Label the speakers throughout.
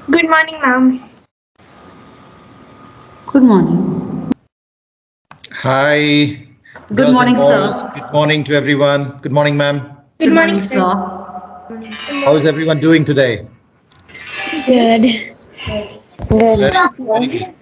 Speaker 1: Good morning, ma'am.
Speaker 2: Good morning.
Speaker 3: Hi,
Speaker 2: Good
Speaker 3: girls and
Speaker 2: morning,
Speaker 3: boys.
Speaker 2: sir.
Speaker 3: Good morning to everyone. Good morning, ma'am.
Speaker 1: Good
Speaker 2: Good
Speaker 1: morning,
Speaker 2: morning,
Speaker 1: sir.
Speaker 2: sir.
Speaker 3: How is everyone doing today?
Speaker 1: Good.
Speaker 3: Very, very good.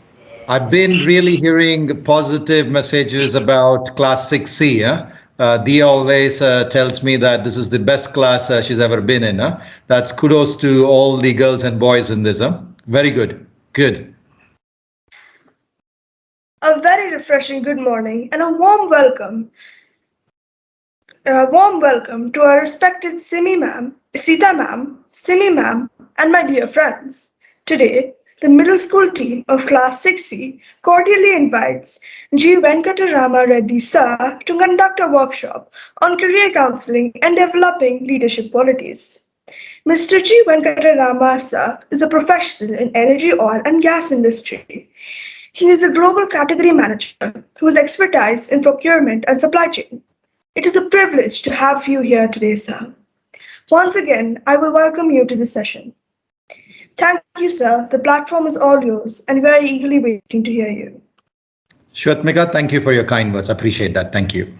Speaker 3: I've been really hearing positive messages about Class 6C. Huh? Dia always tells me that this is the best class she's ever been in. Huh? That's kudos to all the girls and boys in this. Huh? Very good. Good.
Speaker 4: A very refreshing good morning and a warm welcome to our respected Simi ma'am, Sita ma'am, Simi ma'am, and my dear friends. Today, the middle school team of Class 6C cordially invites G. Venkatarama Reddy Sir to conduct a workshop on career counseling and developing leadership qualities. Mr. G. Venkatarama Sir is a professional in energy, oil, and gas industry. He is a global category manager whose expertise in procurement and supply chain. It is a privilege to have you here today, sir. Once again, I will welcome you to this session. Thank you, sir. The platform is all yours, and we are eagerly waiting to hear you.
Speaker 3: Shwatmika, thank you for your kind words. Appreciate that. Thank you.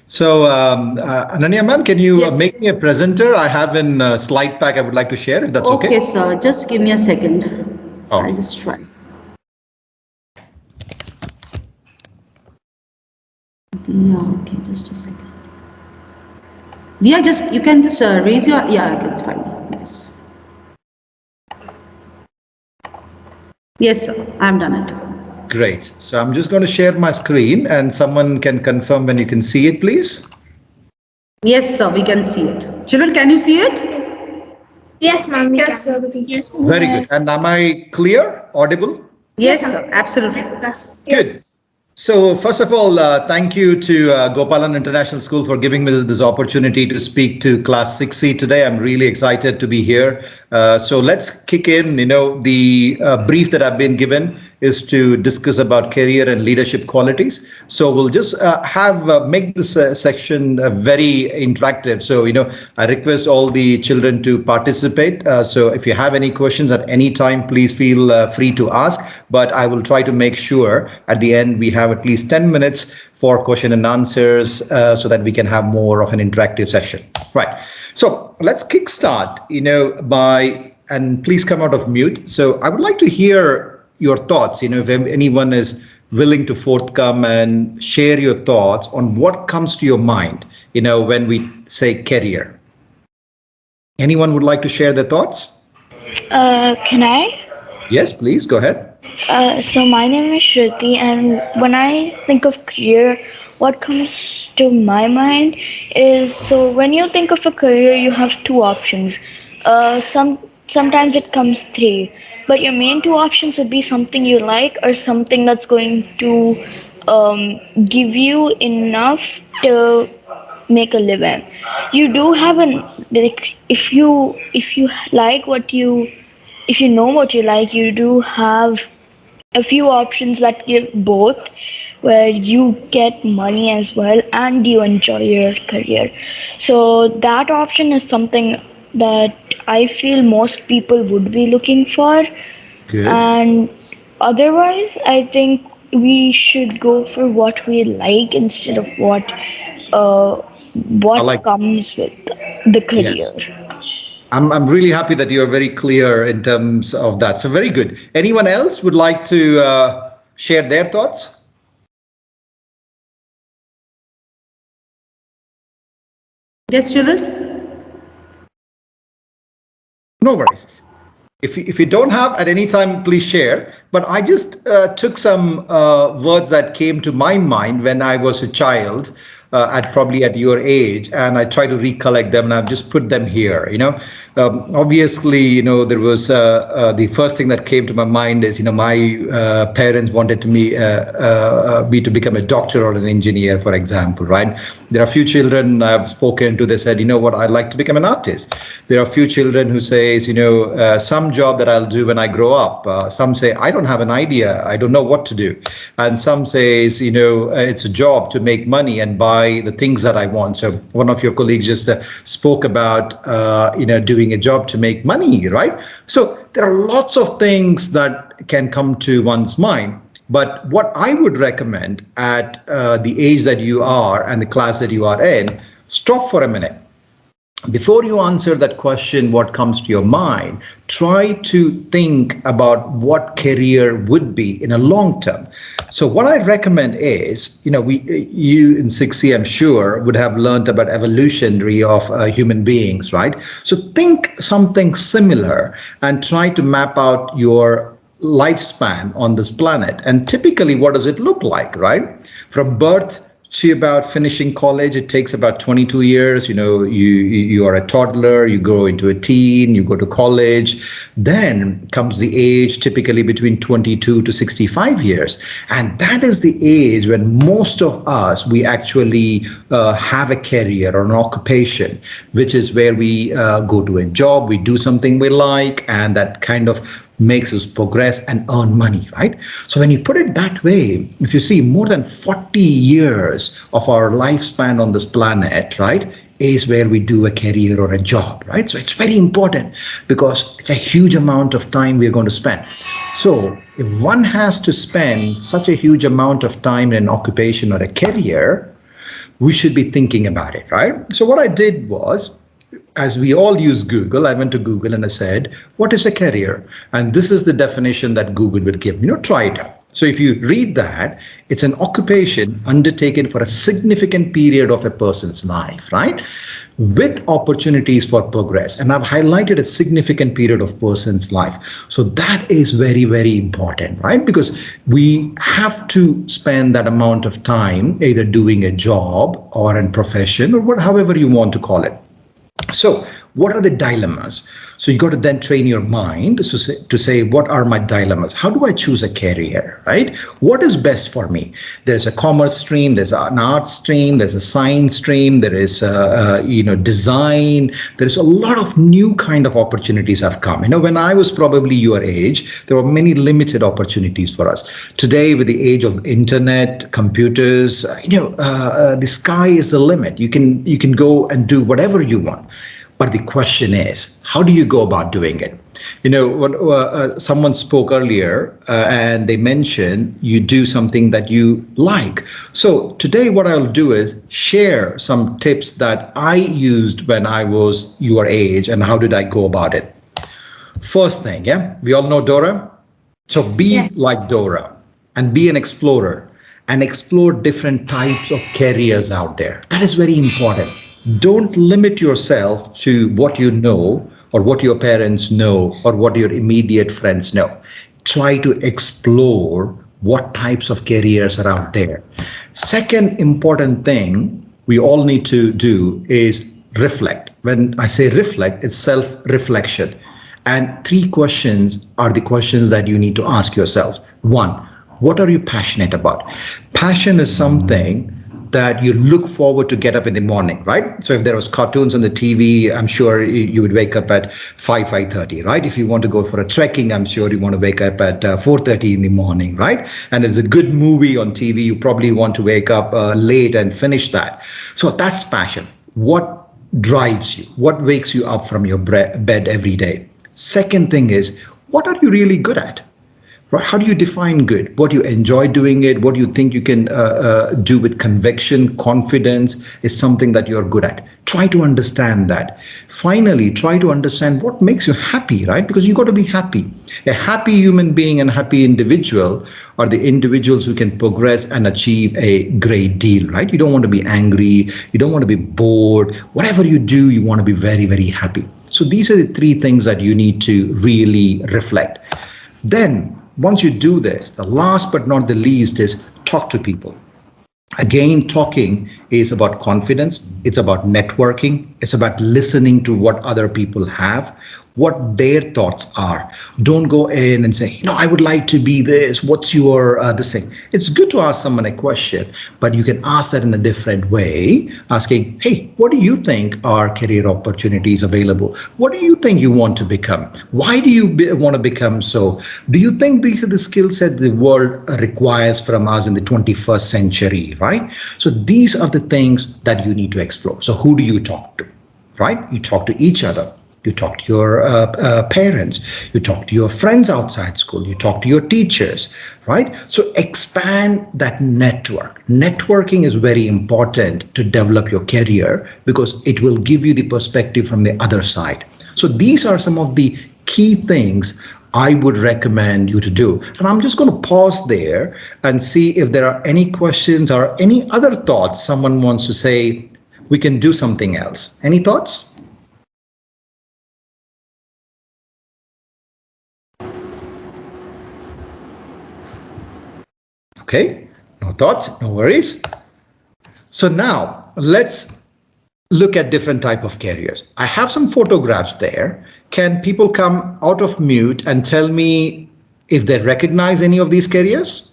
Speaker 3: So, Ananya ma'am, can you
Speaker 2: Yes.
Speaker 3: make me a presenter? I have in slide pack I would like to share, if that's okay.
Speaker 2: Okay, sir. Just give me a second. I'll
Speaker 3: Oh,
Speaker 2: just try. Yeah, okay, just a second. Yeah, just you can just raise your. Yeah, okay, it's fine. Yes. Yes, sir. I've done it.
Speaker 3: great. So I'm just going to share my screen and someone can confirm when you can see it, please.
Speaker 2: Yes, sir. We can see it. Children, can you see it?
Speaker 1: Yes, ma'am, we
Speaker 4: Yes, sir,
Speaker 1: can.
Speaker 4: we can see.
Speaker 3: Very good. And am I clear, audible?
Speaker 1: Yes,
Speaker 2: Yes,
Speaker 1: ma'am.
Speaker 2: sir. Absolutely.
Speaker 1: Yes, sir.
Speaker 4: Yes.
Speaker 3: Good. So, first of all, thank you to Gopalan International School for giving me this opportunity to speak to Class 6C today. I'm really excited to be here. So, let's kick in. The brief that I've been given is to discuss about career and leadership qualities. So, we'll just have make this section very interactive. So, I request all the children to participate. So, if you have any questions at any time, please feel free to ask. But I will try to make sure at the end we have at least 10 minutes for question and answers so that we can have more of an interactive session. Right. So let's kickstart, by, and please come out of mute. So I would like to hear your thoughts, if anyone is willing to forthcome and share your thoughts on what comes to your mind, when we say career. Anyone would like to share their thoughts?
Speaker 5: Can I?
Speaker 3: Yes, please go ahead.
Speaker 5: So my name is Shruti, and when I think of career, what comes to my mind is so when you think of a career, you have two options. Sometimes it comes three, but your main two options would be something you like or something that's going to give you enough to make a living. You do have an like if you like what you if you know what you like, you do have a few options that give both, where you get money as well and you enjoy your career. So that option is something that I feel most people would be looking for.
Speaker 3: Good.
Speaker 5: And otherwise, I think we should go for what we like instead of uh,
Speaker 3: I
Speaker 5: what
Speaker 3: like.
Speaker 5: comes with the career.
Speaker 3: Yes. I'm really happy that you're very clear in terms of that. So very good. Anyone else would like to share their thoughts?
Speaker 2: Yes, children.
Speaker 3: No worries. If you don't have at any time, please share. But I just took some words that came to my mind when I was a child, at probably at your age, and I try to recollect them, and I've just put them here. Obviously, there was the first thing that came to my mind is, my parents wanted me to become a doctor or an engineer, for example, right? There are a few children I've spoken to. They said, what, I'd like to become an artist. There are a few children who says, some job that I'll do when I grow up. Some say, I don't have an idea. I don't know what to do. And some says, it's a job to make money and buy the things that I want. So one of your colleagues just spoke about, doing a job to make money, right? So there are lots of things that can come to one's mind. But what I would recommend at the age that you are and the class that you are in, stop for a minute. Before you answer that question, what comes to your mind, try to think about what career would be in a long term. So what I recommend is, you in 6C, I'm sure, would have learned about evolutionary of human beings, right? So think something similar and try to map out your lifespan on this planet. And typically, what does it look like, right? From birth to about finishing college, it takes about 22 years. You are a toddler, you grow into a teen, you go to college. Then comes the age typically between 22 to 65 years. And that is the age when most of us, we actually have a career or an occupation, which is where we go to a job, we do something we like, and that kind of makes us progress and earn money, right? So when you put it that way, if you see more than 40 years of our lifespan on this planet, right, is where we do a career or a job, right? So it's very important because it's a huge amount of time we're going to spend. So if one has to spend such a huge amount of time in an occupation or a career, we should be thinking about it, right? So what I did was, as we all use Google, I went to Google and I said, what is a career? And this is the definition that Google would give. Try it out. So if you read that, it's an occupation undertaken for a significant period of a person's life, right? With opportunities for progress. And I've highlighted a significant period of person's life. So that is very, very important, right? Because we have to spend that amount of time either doing a job or a profession or however you want to call it. So what are the dilemmas? So you got to then train your mind to say, what are my dilemmas? How do I choose a career, right? What is best for me? There's a commerce stream, there's an art stream, there's a science stream, there is, design. There's a lot of new kind of opportunities have come. When I was probably your age, there were many limited opportunities for us. Today, with the age of internet, computers, the sky is the limit. You can go and do whatever you want. But the question is, how do you go about doing it? Someone spoke earlier and they mentioned you do something that you like. So today what I'll do is share some tips that I used when I was your age and how did I go about it. First thing, we all know Dora. So be like Dora and be an explorer and explore different types of careers out there. That is very important. Don't limit yourself to what you know or what your parents know or what your immediate friends know. Try to explore what types of careers are out there. Second important thing we all need to do is reflect. When I say reflect, it's self-reflection. And 3 questions are the questions that you need to ask yourself. 1, what are you passionate about? Passion is something that you look forward to get up in the morning, right? So if there was cartoons on the TV, I'm sure you would wake up at 5:30, right? If you want to go for a trekking, I'm sure you want to wake up at 4:30 in the morning, right? And there's a good movie on TV, you probably want to wake up late and finish that. So that's passion. What drives you? What wakes you up from your bed every day? Second thing is, what are you really good at? Right? How do you define good? What you enjoy doing it? What do you think you can do with conviction, confidence is something that you're good at. Try to understand that. Finally, try to understand what makes you happy, right? Because you got to be happy. A happy human being and happy individual are the individuals who can progress and achieve a great deal, right? You don't want to be angry. You don't want to be bored. Whatever you do, you want to be very, very happy. So these are the 3 things that you need to really reflect. Then, once you do this, the last but not the least is talk to people. Again, talking is about confidence. It's about networking. It's about listening to what other people have, what their thoughts are. Don't go in and say, I would like to be this. What's your this thing? It's good to ask someone a question, but you can ask that in a different way, asking, hey, what do you think are career opportunities available? What do you think you want to become? Why do you want to become so? Do you think these are the skill sets the world requires from us in the 21st century, right? So these are the things that you need to explore. So who do you talk to, right? You talk to each other. you talk to your parents, you talk to your friends outside school, you talk to your teachers, right? So expand that network. Networking is very important to develop your career because it will give you the perspective from the other side. So these are some of the key things I would recommend you to do. And I'm just going to pause there and see if there are any questions or any other thoughts someone wants to say. We can do something else. Any thoughts? Okay, no thoughts, no worries. So now let's look at different type of careers. I have some photographs there. Can people come out of mute and tell me if they recognize any of these careers?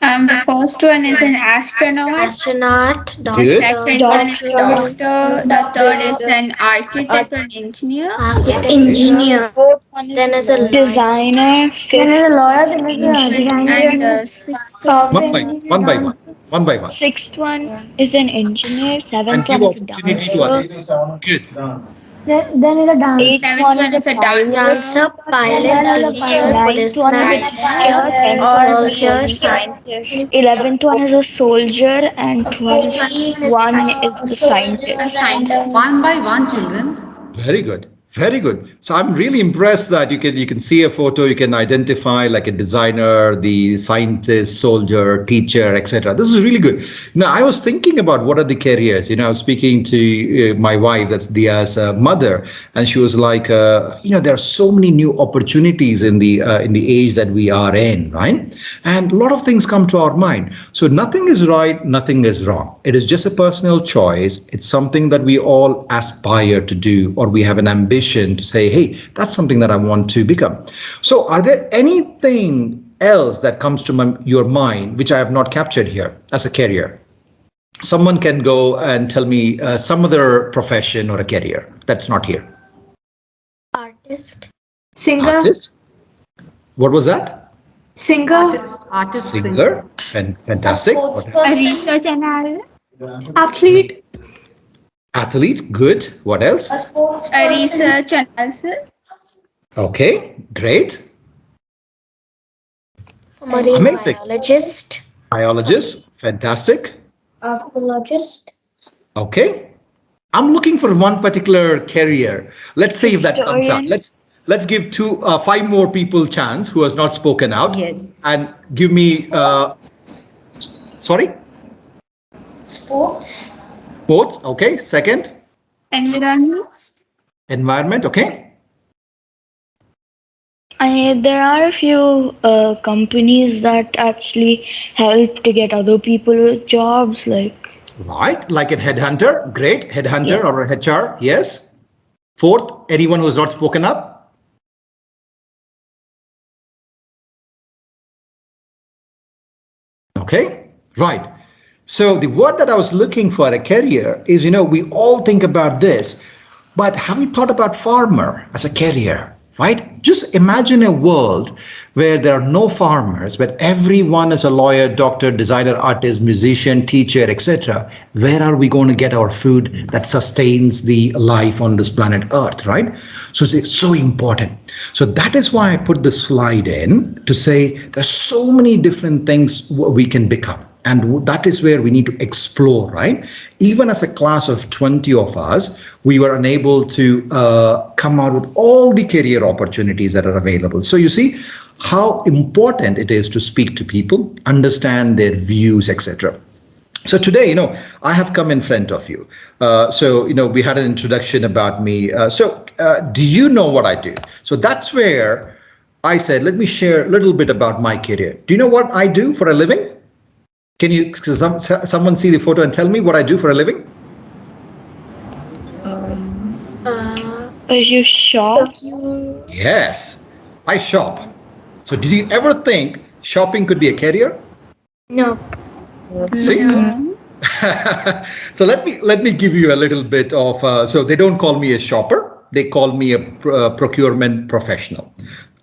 Speaker 6: The first one is an astronaut.
Speaker 1: Astronaut, doctor,
Speaker 3: Good.
Speaker 6: Second one is a doctor. The third is an architect or an engineer.
Speaker 1: architect, engineer.
Speaker 6: Fourth one is
Speaker 1: Then is a
Speaker 5: Designer,
Speaker 1: Then is a lawyer. Then is a designer.
Speaker 6: and sixth one
Speaker 3: One by one, one by one.
Speaker 5: sixth one is an engineer,
Speaker 3: And
Speaker 5: seventh
Speaker 3: give
Speaker 5: one is a
Speaker 3: opportunity to
Speaker 5: doctor,
Speaker 3: others. Good.
Speaker 1: Then is a dancer.
Speaker 5: eighth
Speaker 6: seventh
Speaker 5: one
Speaker 6: one is a
Speaker 5: pilot,
Speaker 1: Dancer, pilot, teacher,
Speaker 5: ninth one is a
Speaker 1: policeman,
Speaker 5: teacher,
Speaker 1: soldier, scientist.
Speaker 5: 11th one is a soldier, and 12th one is a scientist.
Speaker 2: One by one, children.
Speaker 3: Very good. Very good. So I'm really impressed that you can see a photo, you can identify like a designer, the scientist, soldier, teacher, etc. This is really good. Now I was thinking about what are the careers. I was speaking to my wife, that's Dia's mother, and she was like, there are so many new opportunities in the age that we are in, right? And a lot of things come to our mind. So nothing is right, nothing is wrong. It is just a personal choice. It's something that we all aspire to do, or we have an ambition to say, hey, that's something that I want to become. So are there anything else that comes to your mind which I have not captured here as a career? Someone can go and tell me some other profession or a career that's not here.
Speaker 1: Artist. Singer.
Speaker 3: Artist? What was that?
Speaker 1: Singer.
Speaker 2: Artist.
Speaker 3: Singer. Fantastic.
Speaker 6: a research analyst.
Speaker 1: Athlete.
Speaker 3: Athlete. Good. What else?
Speaker 6: A research analysis.
Speaker 3: Okay. Great.
Speaker 1: Marine
Speaker 3: Amazing.
Speaker 1: biologist.
Speaker 3: Biologist. Fantastic.
Speaker 1: Archaeologist.
Speaker 3: Okay. I'm looking for one particular career. Let's see if that comes out.
Speaker 5: Historian.
Speaker 3: Let's give five more people chance who has not spoken out.
Speaker 2: Yes.
Speaker 3: And give me sorry?
Speaker 1: Sports.
Speaker 3: Sports. Okay. Second.
Speaker 6: Environment.
Speaker 3: Environment. Okay.
Speaker 5: There are a few companies that actually help to get other people with jobs, like
Speaker 3: Right. Like a headhunter. Great. Headhunter
Speaker 5: Yeah.
Speaker 3: or a HR. Yes. Fourth, anyone who has not spoken up. Okay. Right. So the word that I was looking for a career is, we all think about this, but have you thought about farmer as a career, right? Just imagine a world where there are no farmers, but everyone is a lawyer, doctor, designer, artist, musician, teacher, etc. Where are we going to get our food that sustains the life on this planet Earth, right? So it's so important. So that is why I put this slide in to say there's so many different things we can become. And that is where we need to explore, right? Even as a class of 20 of us, we were unable to come out with all the career opportunities that are available. So you see how important it is to speak to people, understand their views, etc. So today, I have come in front of you. We had an introduction about me. Do you know what I do? So that's where I said, let me share a little bit about my career. Do you know what I do for a living? Can you someone see the photo and tell me what I do for a living?
Speaker 5: you shop.
Speaker 3: Yes, I shop. So did you ever think shopping could be a career?
Speaker 1: No.
Speaker 3: See? So let me give you a little bit of, so they don't call me a shopper, they call me a procurement professional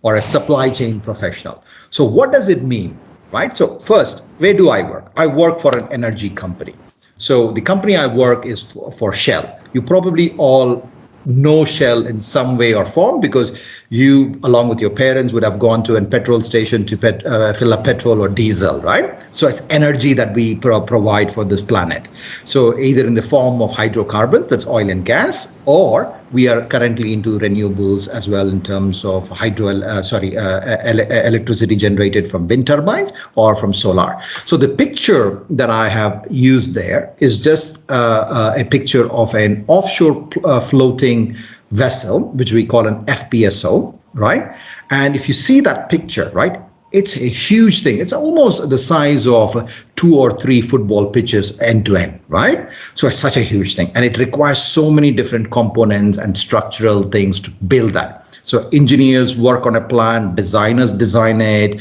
Speaker 3: or a supply chain professional. So what does it mean? Right. So first, where do I work? I work for an energy company. So the company I work is for Shell. You probably all no shell in some way or form, because you, along with your parents, would have gone to a petrol station to fill up petrol or diesel, right? So it's energy that we provide for this planet. So either in the form of hydrocarbons, that's oil and gas, or we are currently into renewables as well in terms of electricity generated from wind turbines or from solar. So the picture that I have used there is just a picture of an offshore floating vessel, which we call an FPSO, right? And if you see that picture, right, it's a huge thing. It's almost the size of 2 or 3 football pitches end to end, right? So it's such a huge thing. And it requires so many different components and structural things to build that. So engineers work on a plan, designers design it,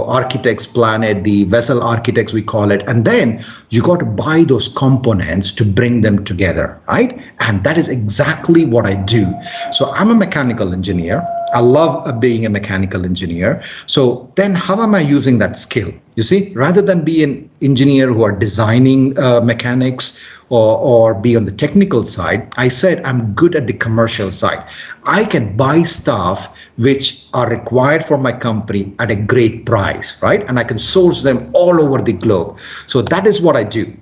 Speaker 3: architects plan it, the vessel architects we call it, and then you got to buy those components to bring them together, right? And that is exactly what I do. So I'm a mechanical engineer. I love being a mechanical engineer. So then how am I using that skill? You see, rather than be an engineer who are designing mechanics or be on the technical side, I said I'm good at the commercial side. I can buy stuff which are required for my company at a great price, right? And I can source them all over the globe. So that is what I do.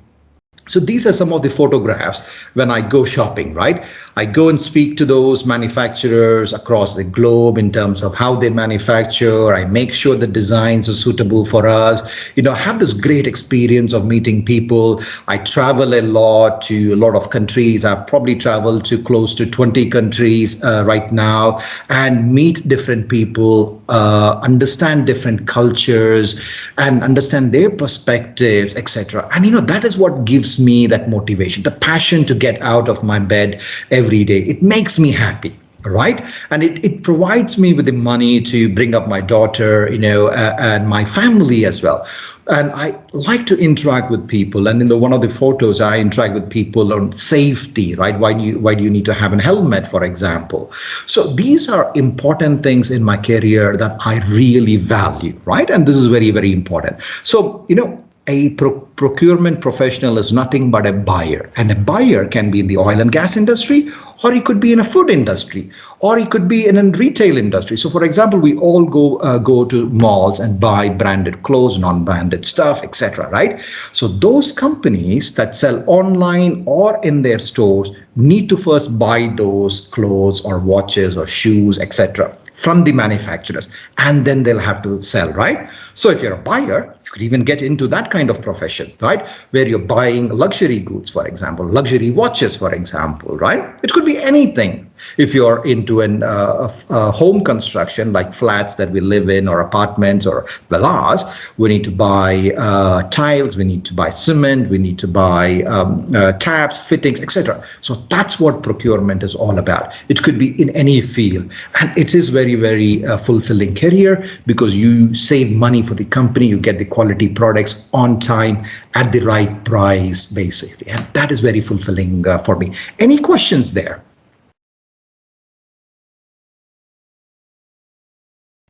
Speaker 3: So these are some of the photographs when I go shopping, right? I go and speak to those manufacturers across the globe in terms of how they manufacture. I make sure the designs are suitable for us. I have this great experience of meeting people. I travel a lot to a lot of countries. I've probably traveled to close to 20 countries right now, and meet different people, understand different cultures, and understand their perspectives, etc. And that is what gives me that motivation, the passion to get out of my bed every day. It makes me happy, right? And it provides me with the money to bring up my daughter, and my family as well. And I like to interact with people. And in one of the photos, I interact with people on safety, right? Why do you need to have a helmet, for example? So these are important things in my career that I really value, right? And this is very, very important. So, a procurement professional is nothing but a buyer, and a buyer can be in the oil and gas industry, or he could be in a food industry, or he could be in a retail industry. So for example, we all go to malls and buy branded clothes, non-branded stuff, etc., right? So those companies that sell online or in their stores need to first buy those clothes or watches or shoes, etc., from the manufacturers, and then they'll have to sell, right? So if you're a buyer, you could even get into that kind of profession, right? Where you're buying luxury goods, for example, luxury watches, for example, right? It could be anything. If you're into a home construction, like flats that we live in, or apartments or villas, we need to buy tiles, we need to buy cement, we need to buy taps, fittings, etc. So that's what procurement is all about. It could be in any field, and it is very, very fulfilling career, because you save money for the company, you get the quality products on time at the right price, basically, and that is very fulfilling for me. Any questions there?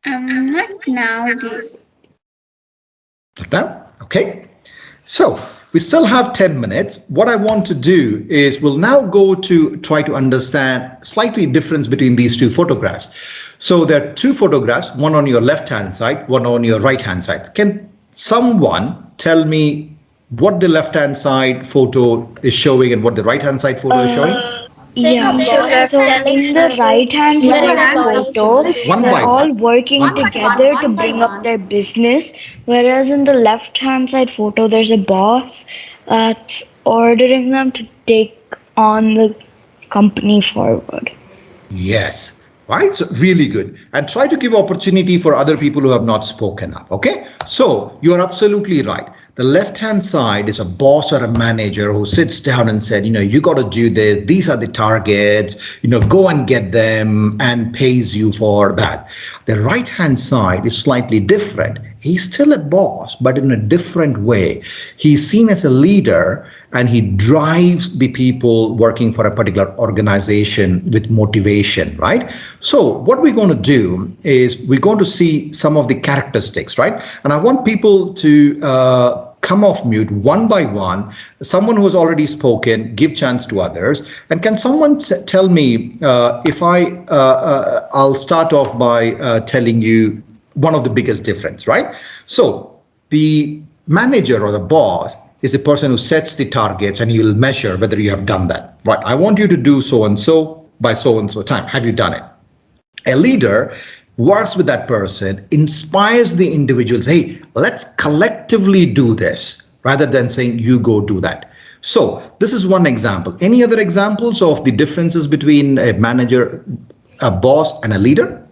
Speaker 6: Not now,
Speaker 3: Not now? Okay. So we still have 10 minutes. What I want to do is we'll now go to try to understand slightly difference between these two photographs. So there are two photographs, one on your left-hand side, one on your right-hand side. Can someone tell me what the left-hand side photo is showing and what the right-hand side photo is showing?
Speaker 5: Yeah, so in the right-hand side photo, they're all working together to bring up their business, whereas in the left-hand side photo, there's a boss that's ordering them to take on the company forward.
Speaker 3: Yes. Right? So really good. And try to give opportunity for other people who have not spoken up. Okay. So you're absolutely right. The left-hand side is a boss or a manager who sits down and said, you got to do this. These are the targets, go and get them, and pays you for that. The right-hand side is slightly different. He's still a boss, but in a different way. He's seen as a leader, and he drives the people working for a particular organization with motivation, right? So what we're going to do is we're going to see some of the characteristics, right? And I want people to come off mute one by one. Someone who has already spoken, give chance to others. And can someone tell me if I'll start off by telling you one of the biggest difference, right? So the manager or the boss is the person who sets the targets and he will measure whether you have done that. Right. I want you to do so and so by so and so time. Have you done it? A leader works with that person, inspires the individuals. Hey, let's collectively do this rather than saying you go do that. So this is one example. Any other examples of the differences between a manager, a boss, and a leader?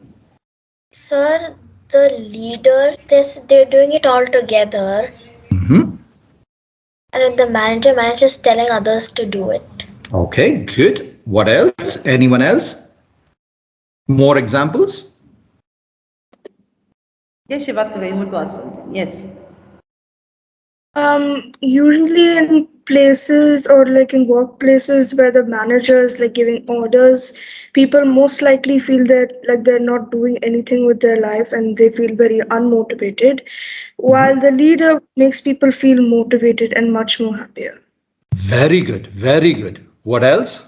Speaker 1: Sir, the leader, they're doing it all together.
Speaker 3: Mm-hmm.
Speaker 1: And the manager's telling others to do it.
Speaker 3: Okay, good. What else? Anyone else? More examples?
Speaker 2: Yes, Shivatka, you want to ask something? Yes.
Speaker 4: Usually in places or like in workplaces where the manager is like giving orders, people most likely feel that like they're not doing anything with their life and they feel very unmotivated, while the leader makes people feel motivated and much more happier.
Speaker 3: Very good. Very good. What else?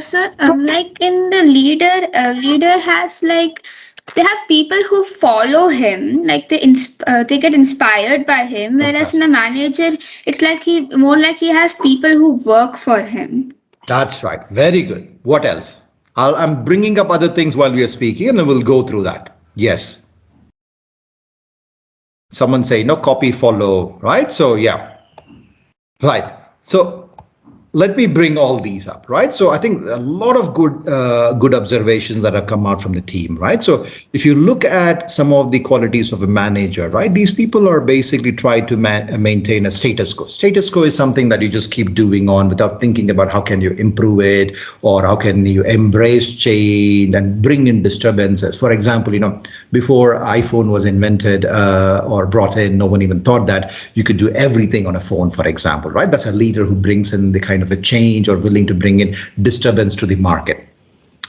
Speaker 6: So, like in the leader has like they have people who follow him, like they get inspired by him. Whereas in the manager, it's like he has people who work for him.
Speaker 3: That's right. Very good. What else? I'm bringing up other things while we are speaking and we'll go through that. Yes. Someone say, no, copy, follow, right? So, yeah. Right. So, let me bring all these up, right? So I think a lot of good observations that have come out from the team, right? So if you look at some of the qualities of a manager, right, these people are basically trying to maintain a status quo. Status quo is something that you just keep doing on without thinking about how can you improve it or how can you embrace change and bring in disturbances. For example, before iPhone was invented or brought in, no one even thought that you could do everything on a phone, for example, right? That's a leader who brings in the kind of a change or willing to bring in disturbance to the market.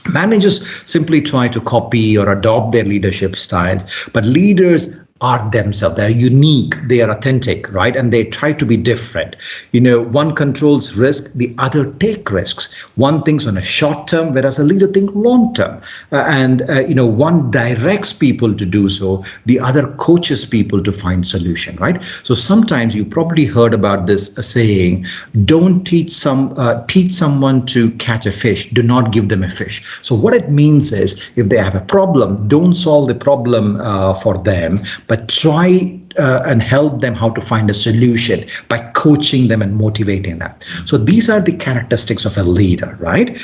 Speaker 3: Managers simply try to copy or adopt their leadership styles, but leaders are themselves. They're unique, they are authentic, right? And they try to be different. One controls risk, the other take risks. One thinks on a short term, whereas a leader thinks long term. One directs people to do so, the other coaches people to find solution, right? So sometimes you probably heard about this saying, don't teach someone to catch a fish, do not give them a fish. So what it means is if they have a problem, don't solve the problem for them, but try and help them how to find a solution by coaching them and motivating them. So these are the characteristics of a leader, right?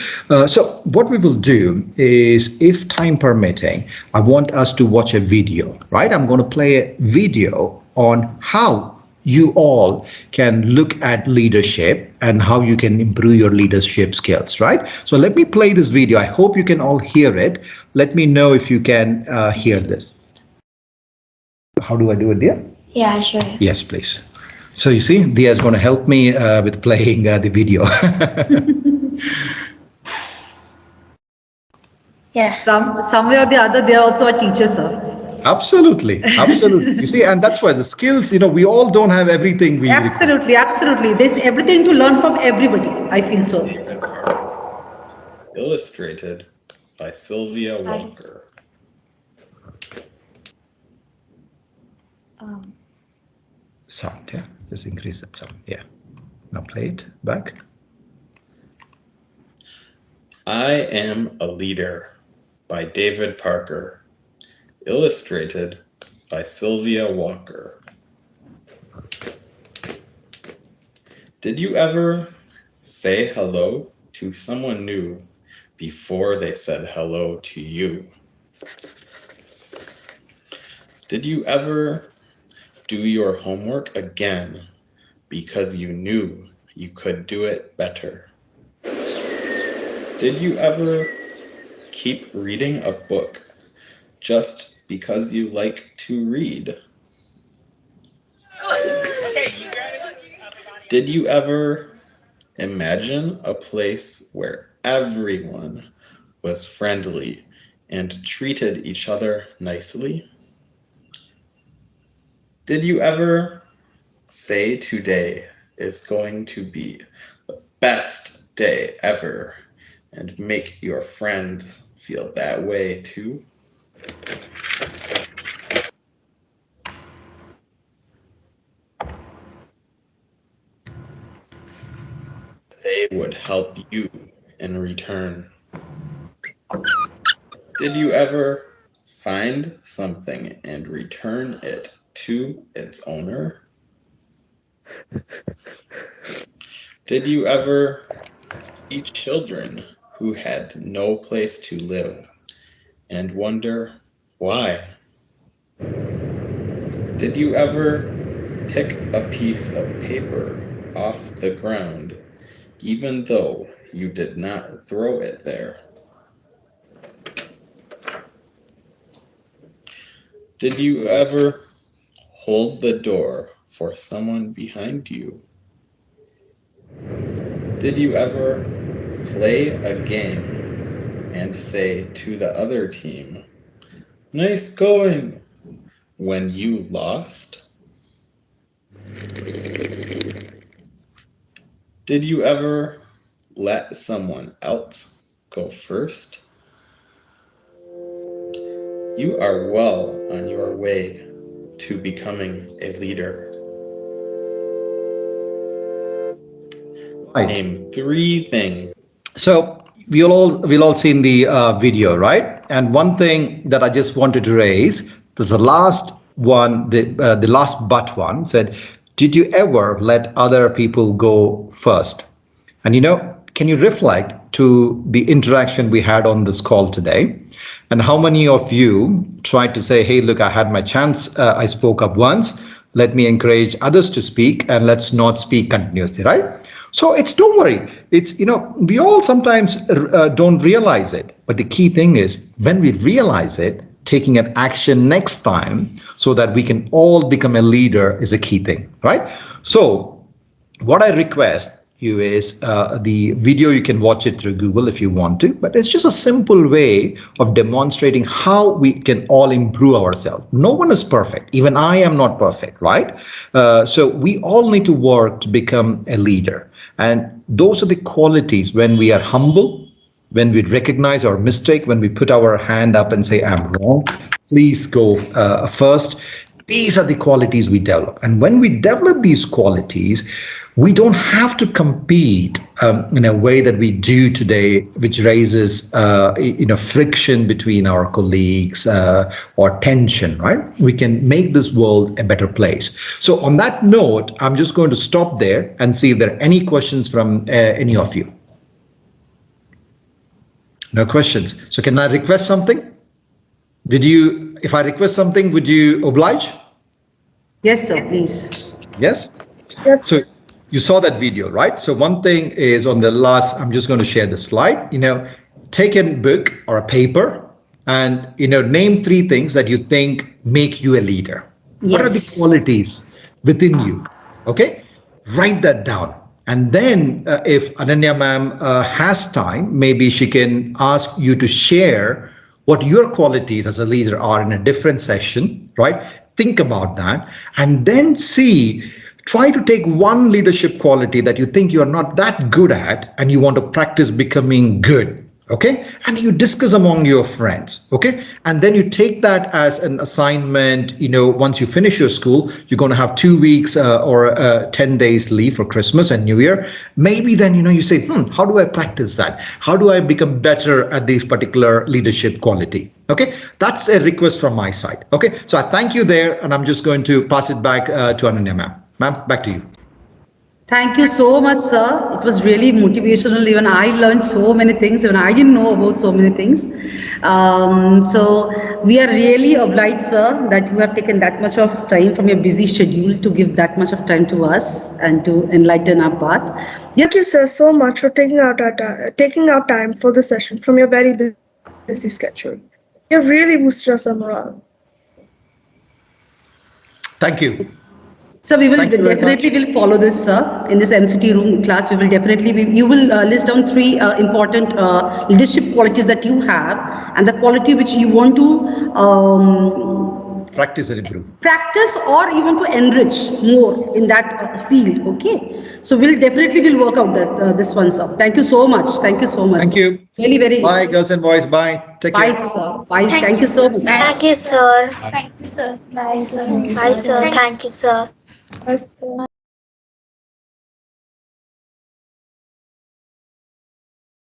Speaker 3: So what we will do is, if time permitting, I want us to watch a video, right? I'm going to play a video on how you all can look at leadership and how you can improve your leadership skills, right? So let me play this video. I hope you can all hear it. Let me know if you can hear this. How do I do it, Dia?
Speaker 1: Yeah, sure.
Speaker 3: Yes, please. So you see, Dia is going to help me with playing the video.
Speaker 1: Yeah.
Speaker 2: Somewhere or the other, they are also a teacher, sir.
Speaker 3: Absolutely. You see, and that's why the skills, we all don't have everything we
Speaker 2: Absolutely. There's everything to learn from everybody. I feel so.
Speaker 7: Illustrated by Sylvia Walker.
Speaker 3: Sound, yeah. Just increase that sound. Yeah. Now play it back.
Speaker 7: I Am a Leader by David Parker. Illustrated by Sylvia Walker. Did you ever say hello to someone new before they said hello to you? Did you ever do your homework again because you knew you could do it better? Did you ever keep reading a book just because you like to read? Did you ever imagine a place where everyone was friendly and treated each other nicely? Did you ever Say today is going to be the best day ever, and make your friends feel that way too. They would help you in return. Did you ever find something and return it to its owner? Did you ever see children who had no place to live and wonder why? Did you ever pick a piece of paper off the ground even though you did not throw it there? Did you ever hold the door for someone behind you? Did you ever play a game and say to the other team, "Nice going," when you lost? Did you ever let someone else go first? You are well on your way to becoming a leader.
Speaker 3: Right.
Speaker 7: Name 3 things.
Speaker 3: So we'll all seen the video, right? And one thing that I just wanted to raise, there's the last one, the last but one said, "Did you ever let other people go first?" And can you reflect to the interaction we had on this call today? And how many of you tried to say, "Hey, look, I had my chance. I spoke up once. Let me encourage others to speak, and let's not speak continuously," right? So don't worry. It's, we all sometimes don't realize it. But the key thing is when we realize it, taking an action next time so that we can all become a leader is a key thing, right? So what I request you is the video, you can watch it through Google if you want to, but it's just a simple way of demonstrating how we can all improve ourselves. No one is perfect. Even I am not perfect, right? So we all need to work to become a leader. And those are the qualities when we are humble, when we recognize our mistake, when we put our hand up and say, "I'm wrong, please go first." These are the qualities we develop. And when we develop these qualities, we don't have to compete in a way that we do today, which raises friction between our colleagues or tension, right? We can make this world a better place. So on that note, I'm just going to stop there and see if there are any questions from any of you. No questions. So can I request something? If I request something, would you oblige?
Speaker 2: Yes, sir, please.
Speaker 3: Yes?
Speaker 4: Yes.
Speaker 3: So you saw that video, right? So one thing is on the last, I'm just going to share the slide, take a book or a paper and, name 3 things that you think make you a leader.
Speaker 2: Yes.
Speaker 3: What are the qualities within you? Okay? Write that down. And then if Ananya ma'am has time, maybe she can ask you to share what your qualities as a leader are in a different session, right? Think about that and then try to take one leadership quality that you think you're not that good at and you want to practice becoming good. Okay, and you discuss among your friends. Okay, and then you take that as an assignment. Once you finish your school, you're going to have 2 weeks or 10 days leave for Christmas and New Year. Maybe then you say, how do I practice that? How do I become better at this particular leadership quality? Okay, that's a request from my side. Okay, so I thank you there, and I'm just going to pass it back to Ananya ma'am. Ma'am, back to you.
Speaker 2: Thank you so much, sir. It was really motivational. Even I learned so many things. Even I didn't know about so many things. So we are really obliged, sir, that you have taken that much of time from your busy schedule to give that much of time to us and to enlighten our path.
Speaker 4: Thank you, sir, so much for taking out time for the session from your very busy schedule. You have really boosted us our morale.
Speaker 3: Thank you.
Speaker 2: So we will definitely will follow this, sir. In this MCT room class, we will definitely, you will list down 3 important leadership qualities that you have and the quality which you want to
Speaker 3: practice and improve.
Speaker 2: Practice or even to enrich more in that field. Okay. So we'll definitely will work out that this one, sir. Thank you so much. Thank you so much.
Speaker 3: Thank
Speaker 2: sir.
Speaker 3: you.
Speaker 2: Really very.
Speaker 3: Bye, girls and boys. Bye. Take
Speaker 2: Bye,
Speaker 3: care.
Speaker 2: sir. Bye. Thank you so much.
Speaker 1: Thank you, sir.
Speaker 6: Thank you, sir.
Speaker 1: Bye, sir. Thank you, sir.
Speaker 4: Yes, sir.